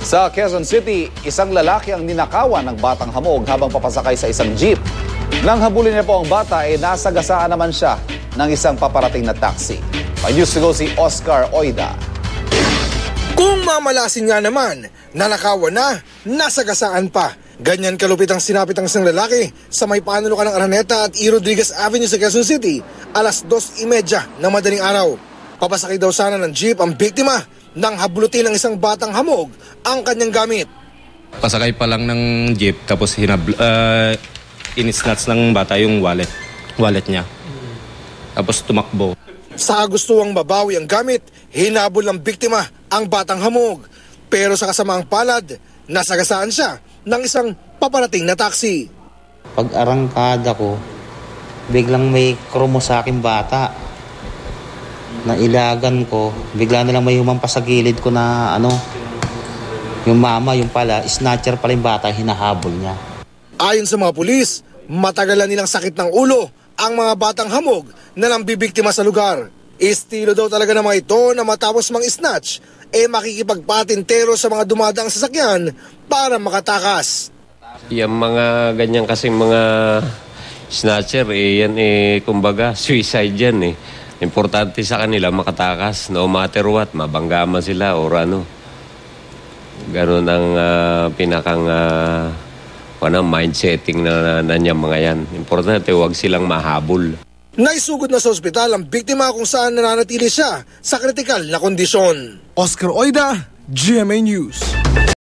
Sa Quezon City, isang lalaki ang ninakawan ng batang hamog habang papasakay sa isang jeep. Nang habulin niya po ang bata, nasagasaan naman siya ng isang paparating na taxi. May news to go si Oscar Oida. Kung mamalasin nga naman, nanakawan na, nasagasaan pa. Ganyan kalupit ang sinapit ng isang lalaki sa may panulukan ng Araneta at E. Rodriguez Avenue sa Quezon City, alas 2:30 ng madaling araw. Papasakay daw sana ng jeep ang biktima nang hablutin ng isang batang hamog ang kanyang gamit. Pasakay pa lang ng jeep tapos inisnatch ng bata yung wallet niya. Tapos tumakbo. Sa gustuang mabawi ang gamit, hinabol ng biktima ang batang hamog. Pero sa kasamaang palad, nasagasaan siya ng isang paparating na taxi. Pag arangkada ko, biglang may kromo sa aking bata. Nailagan ko, bigla na lang may humampas sa gilid ko na yung mama, yung pala, snatcher pala yung bata, hinahabol niya. Ayon sa mga pulis, matagalan nilang sakit ng ulo ang mga batang hamog na nambibiktima sa lugar. Estilo daw talaga ng mga ito na matapos mang-snatch, makikipagpatintero sa mga dumadaang sasakyan para makatakas. Yung mga ganyan kasing mga snatcher, yan kumbaga suicide yan . Importante sa kanila makatakas, no matter what, mabangga man sila or ano. Ganun ang pinakang mindsetting na niya mga yan. Importante, huwag silang mahabol. Naisugod na sa ospital ang biktima kung saan nananatili siya sa kritikal na kondisyon. Oscar Oida, GMA News.